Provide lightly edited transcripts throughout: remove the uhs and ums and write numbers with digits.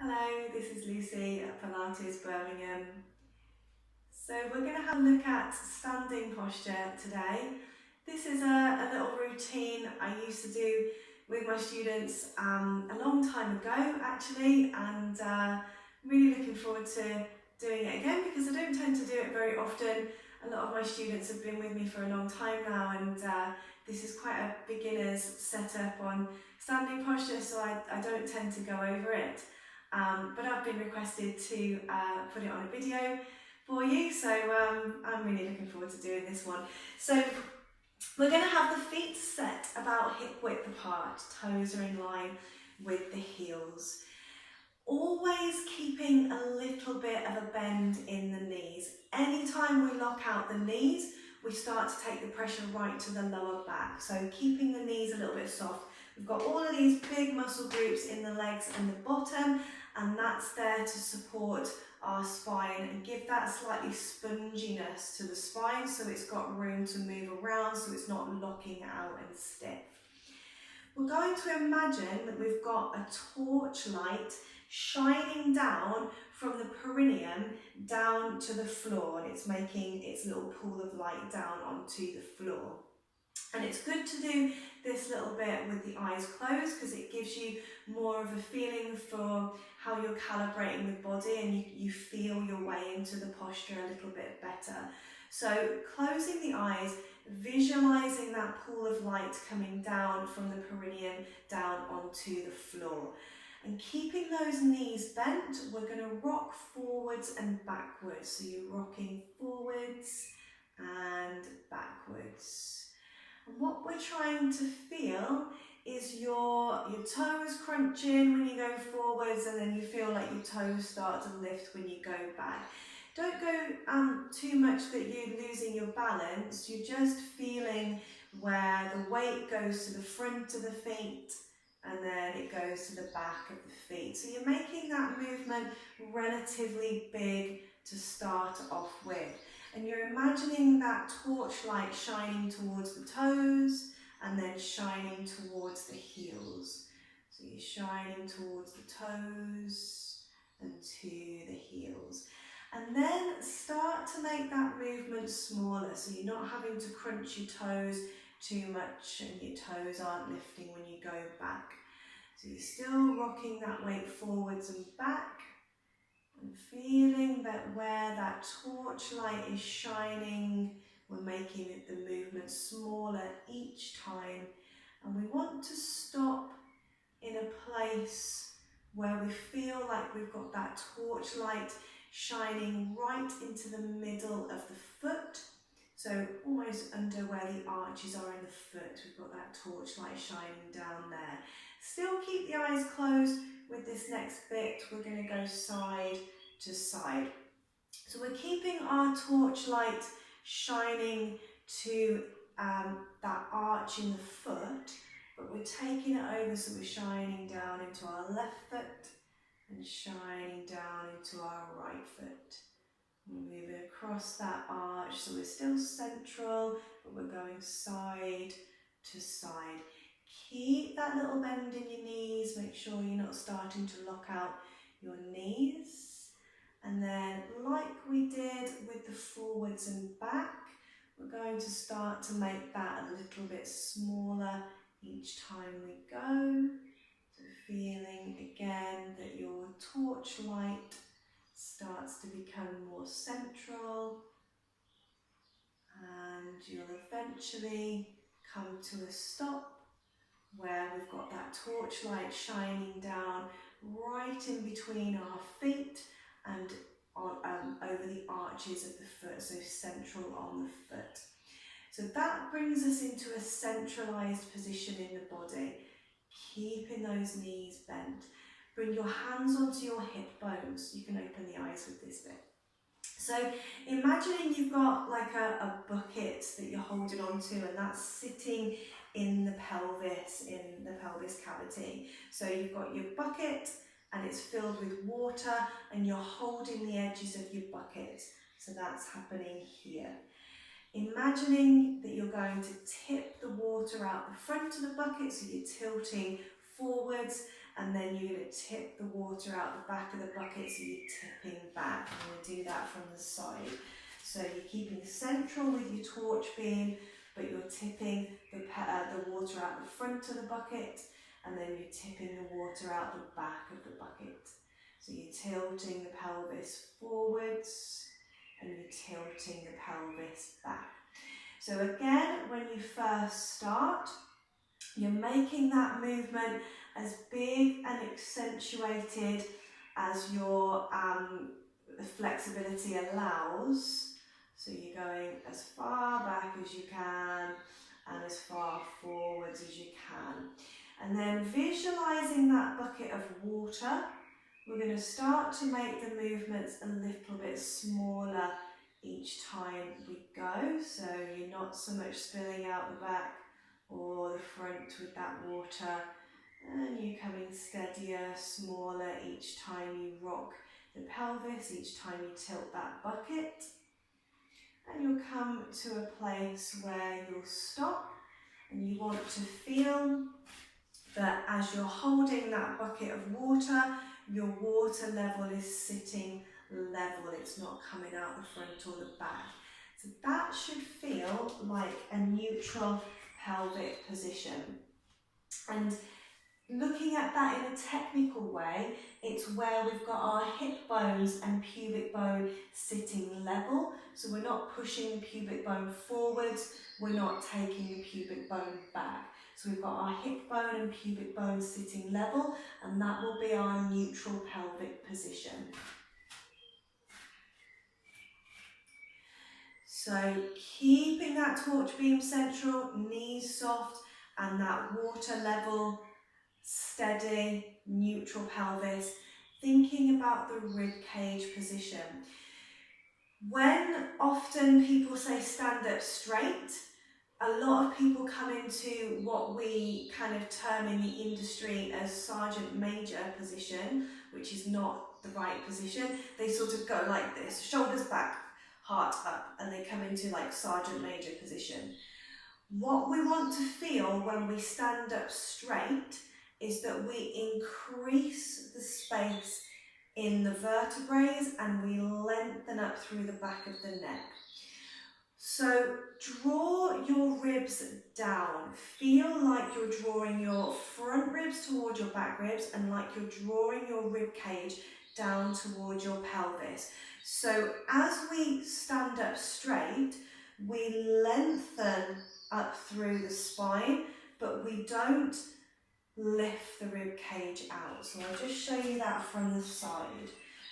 Hello, this is Lucy at Pilates Birmingham. So we're going to have a look at standing posture today. This is a little routine I used to do with my students a long time ago actually, and really looking forward to doing it again because I don't tend to do it very often. A lot of my students have been with me for a long time now, and this is quite a beginner's setup on standing posture, so I don't tend to go over it. But I've been requested to put it on a video for you, so I'm really looking forward to doing this one. So we're going to have the feet set about hip width apart, toes are in line with the heels. Always keeping a little bit of a bend in the knees. Anytime we lock out the knees, we start to take the pressure right to the lower back. So keeping the knees a little bit soft. We've got all of these big muscle groups in the legs and the bottom, and that's there to support our spine and give that slightly sponginess to the spine so it's got room to move around, so it's not locking out and stiff. We're going to imagine that we've got a torch light shining down from the perineum down to the floor, and it's making its little pool of light down onto the floor. And it's good to do this little bit with the eyes closed because it gives you more of a feeling for how you're calibrating the body, and you feel your way into the posture a little bit better. So closing the eyes, visualizing that pool of light coming down from the perineum down onto the floor. And keeping those knees bent, we're going to rock forwards and backwards. So you're rocking forwards and backwards. And what we're trying to feel is your toes crunching when you go forwards, and then you feel like your toes start to lift when you go back. Don't go too much that you're losing your balance. You're just feeling where the weight goes to the front of the feet and then it goes to the back of the feet. So you're making that movement relatively big to start off with. And you're imagining that torchlight shining towards the toes and then shining towards the heels. So you're shining towards the toes and to the heels. And then start to make that movement smaller, so you're not having to crunch your toes too much and your toes aren't lifting when you go back. So you're still rocking that weight forwards and back, and feeling that where that torchlight is shining, we're making the movement smaller each time. And we want to stop in a place where we feel like we've got that torchlight shining right into the middle of the foot. So almost under where the arches are in the foot, we've got that torchlight shining down there. Still keep the eyes closed. With this next bit, we're going to go side to side. So we're keeping our torchlight shining to that arch in the foot, but we're taking it over, so we're shining down into our left foot and shining down into our right foot. We're moving across that arch, so we're still central, but we're going side to side. Keep that little bend in your knees, make sure you're not starting to lock out your knees. And then, like we did with the forwards and back, we're going to start to make that a little bit smaller each time we go. So feeling again that your torchlight starts to become more central, and you'll eventually come to a stop where we've got that torchlight shining down right in between our feet and over the arches of the foot, so central on the foot. So that brings us into a centralised position in the body, keeping those knees bent. Bring your hands onto your hip bones. You can open the eyes with this bit. So imagining you've got like a bucket that you're holding onto, and that's sitting in the pelvis cavity. So you've got your bucket and it's filled with water, and you're holding the edges of your bucket. So that's happening here. Imagining that you're going to tip the water out the front of the bucket, so you're tilting forwards, and then you're going to tip the water out the back of the bucket, so you're tipping back. I'm going to do that from the side. So you're keeping central with your torch beam, but you're tipping the water out the front of the bucket, and then you're tipping the water out the back of the bucket. So you're tilting the pelvis forwards, and you're tilting the pelvis back. So again, when you first start, you're making that movement as big and accentuated as your flexibility allows. So you're going as far back as you can and as far forwards as you can. And then visualizing that bucket of water, we're going to start to make the movements a little bit smaller each time we go. So you're not so much spilling out the back or the front with that water, and you're coming steadier, smaller each time you rock the pelvis, each time you tilt that bucket. And you'll come to a place where you'll stop, and you want to feel that as you're holding that bucket of water, your water level is sitting level, it's not coming out the front or the back. So that should feel like a neutral pelvic position. And looking at that in a technical way, it's where we've got our hip bones and pubic bone sitting level. So we're not pushing the pubic bone forwards, we're not taking the pubic bone back. So we've got our hip bone and pubic bone sitting level, and that will be our neutral pelvic position. So keeping that torch beam central, knees soft, and that water level, steady, neutral pelvis, thinking about the rib cage position. When often people say stand up straight, a lot of people come into what we kind of term in the industry as sergeant major position, which is not the right position. They sort of go like this, shoulders back, heart up, and they come into like sergeant major position. What we want to feel when we stand up straight is that we increase the space in the vertebrae and we lengthen up through the back of the neck. So draw your ribs down. Feel like you're drawing your front ribs towards your back ribs and like you're drawing your rib cage down towards your pelvis. So as we stand up straight, we lengthen up through the spine, but we don't lift the rib cage out. So I'll just show you that from the side.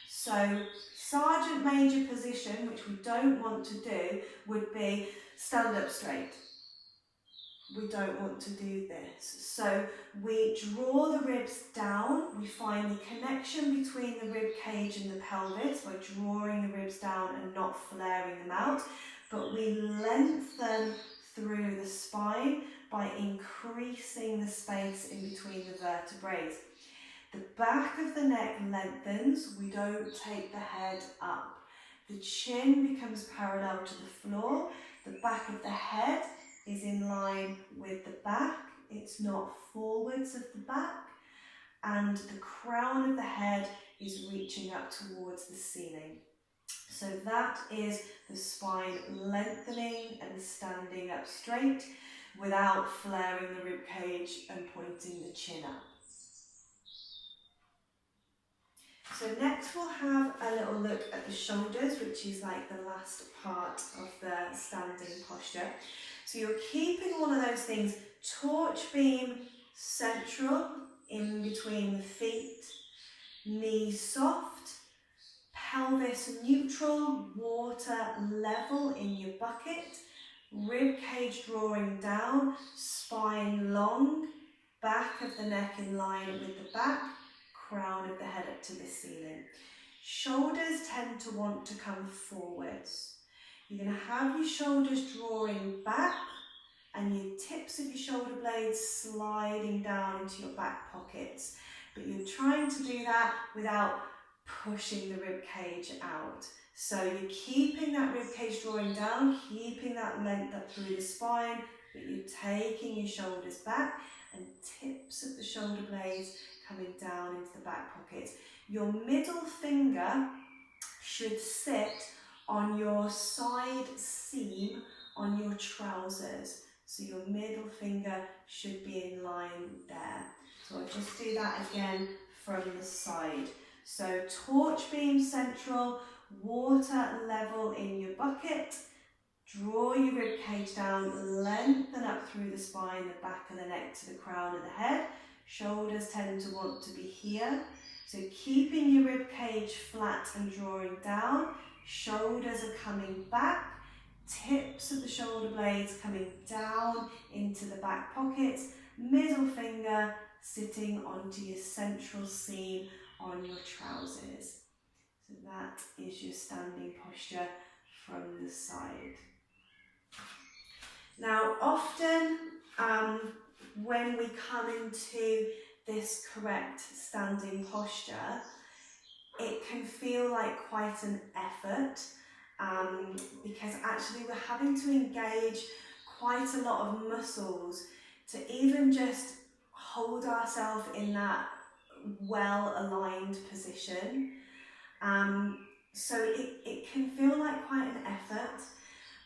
So sergeant major position, which we don't want to do, would be stand up straight. We don't want to do this. So we draw the ribs down, we find the connection between the rib cage and the pelvis by drawing the ribs down and not flaring them out, but we lengthen through the spine by increasing the space in between the vertebrae. The back of the neck lengthens, we don't take the head up. The chin becomes parallel to the floor, the back of the head is in line with the back, it's not forwards of the back, and the crown of the head is reaching up towards the ceiling. So that is the spine lengthening and standing up straight without flaring the rib cage and pointing the chin up. So next we'll have a little look at the shoulders, which is like the last part of the standing posture. So you're keeping all of those things, torch beam central in between the feet, knees soft, pelvis neutral, water level in your bucket, rib cage drawing down, spine long, back of the neck in line with the back, crown of the head up to the ceiling. Shoulders tend to want to come forwards. You're going to have your shoulders drawing back and your tips of your shoulder blades sliding down into your back pockets. But you're trying to do that without pushing the rib cage out. So you're keeping that rib cage drawing down, keeping that length up through the spine, but you're taking your shoulders back and tips of the shoulder blades coming down into the back pocket. Your middle finger should sit on your side seam on your trousers. So your middle finger should be in line there. So I'll just do that again from the side. So torch beam central, water level in your bucket. Draw your rib cage down, lengthen up through the spine, the back of the neck to the crown of the head. Shoulders tend to want to be here. So keeping your rib cage flat and drawing down, shoulders are coming back, tips of the shoulder blades coming down into the back pocket, middle finger sitting onto your central seam on your trousers. So that is your standing posture from the side. Now often when we come into this correct standing posture, it can feel like quite an effort because actually we're having to engage quite a lot of muscles to even just hold ourselves in that well-aligned position. So it can feel like quite an effort,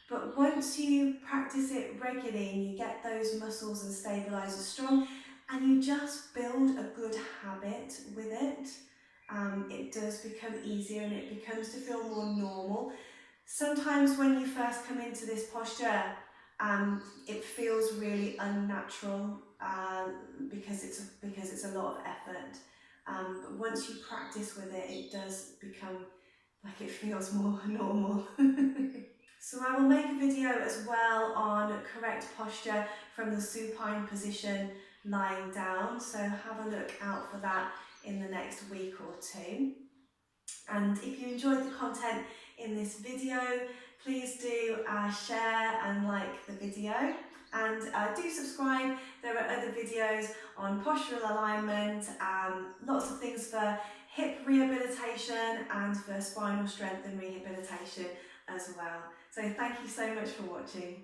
but once you practice it regularly and you get those muscles and stabilisers strong, and you just build a good habit with it, it does become easier and it becomes to feel more normal. Sometimes when you first come into this posture, it feels really unnatural because it's a lot of effort. But once you practice with it, it does become like it feels more normal. So I will make a video as well on correct posture from the supine position lying down, so have a look out for that in the next week or two. And if you enjoyed the content in this video, please do share and like the video, and do subscribe. There are other videos on postural alignment, lots of things for hip rehabilitation and for spinal strength and rehabilitation as well. So thank you so much for watching.